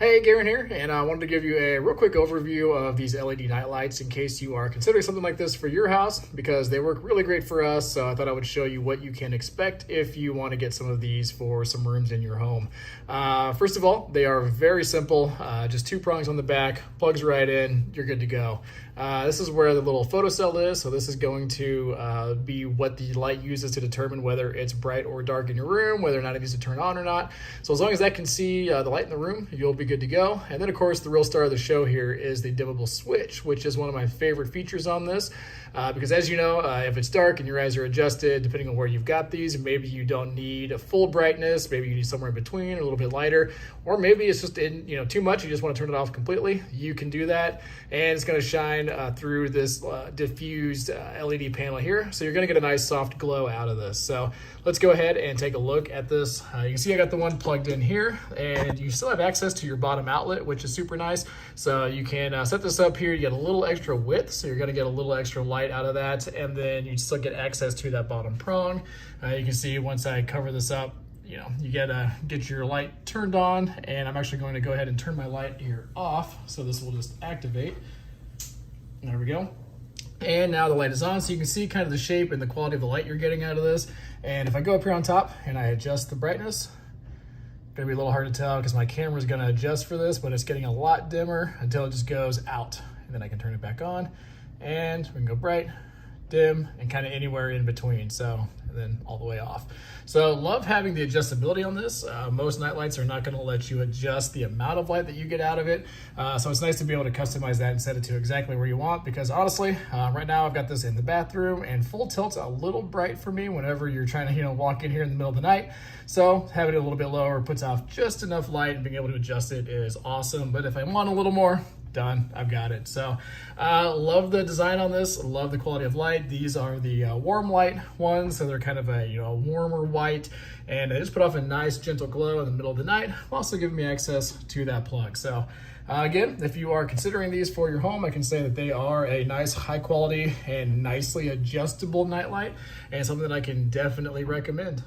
Hey, Garen here, and I wanted to give you a real quick overview of these LED night lights in case you are considering something like this for your house, because they work really great for us. So I thought I would show you what you can expect if you want to get some of these for some rooms in your home. First of all, they are very simple, just two prongs on the back, plugs right in, you're good to go. This is where the little photocell is, so this is going to be what the light uses to determine whether it's bright or dark in your room, whether or not it needs to turn on or not. So as long as that can see the light in the room, you'll be good to go. And then of course the real star of the show here is the dimmable switch, which is one of my favorite features on this, because as you know, if it's dark and your eyes are adjusted, depending on where you've got these, maybe you don't need a full brightness, maybe you need somewhere in between, a little bit lighter, or maybe it's just too much, you just want to turn it off completely. You can do that, and it's going to shine through this diffused LED panel here, so you're going to get a nice soft glow out of this. So let's go ahead and take a look at this. You can see I got the one plugged in here, and you still have access to your bottom outlet, which is super nice. So you can set this up here. You get a little extra width, so you're going to get a little extra light out of that, and then you still get access to that bottom prong. You can see once I cover this up, you get your light turned on, and I'm actually going to go ahead and turn my light here off, so this will just activate. There we go. And now the light is on, so you can see kind of the shape and the quality of the light you're getting out of this. And if I go up here on top and I adjust the brightness, it's gonna be a little hard to tell because my camera is gonna adjust for this, but it's getting a lot dimmer until it just goes out. And then I can turn it back on, and we can go bright, dim, and kind of anywhere in between. So, and then all the way off. So love having the adjustability on this. Most night lights are not gonna let you adjust the amount of light that you get out of it. So it's nice to be able to customize that and set it to exactly where you want, because honestly, right now I've got this in the bathroom, and full tilt's a little bright for me whenever you're trying to walk in here in the middle of the night. So having it a little bit lower puts off just enough light, and being able to adjust it is awesome. But if I want a little more, done, I've got it. So love the design on this, love the quality of light. These are the warm light ones, so they're kind of a warmer white, and they just put off a nice gentle glow in the middle of the night, while also giving me access to that plug. So again, if you are considering these for your home, I can say that they are a nice, high quality and nicely adjustable nightlight, and something that I can definitely recommend.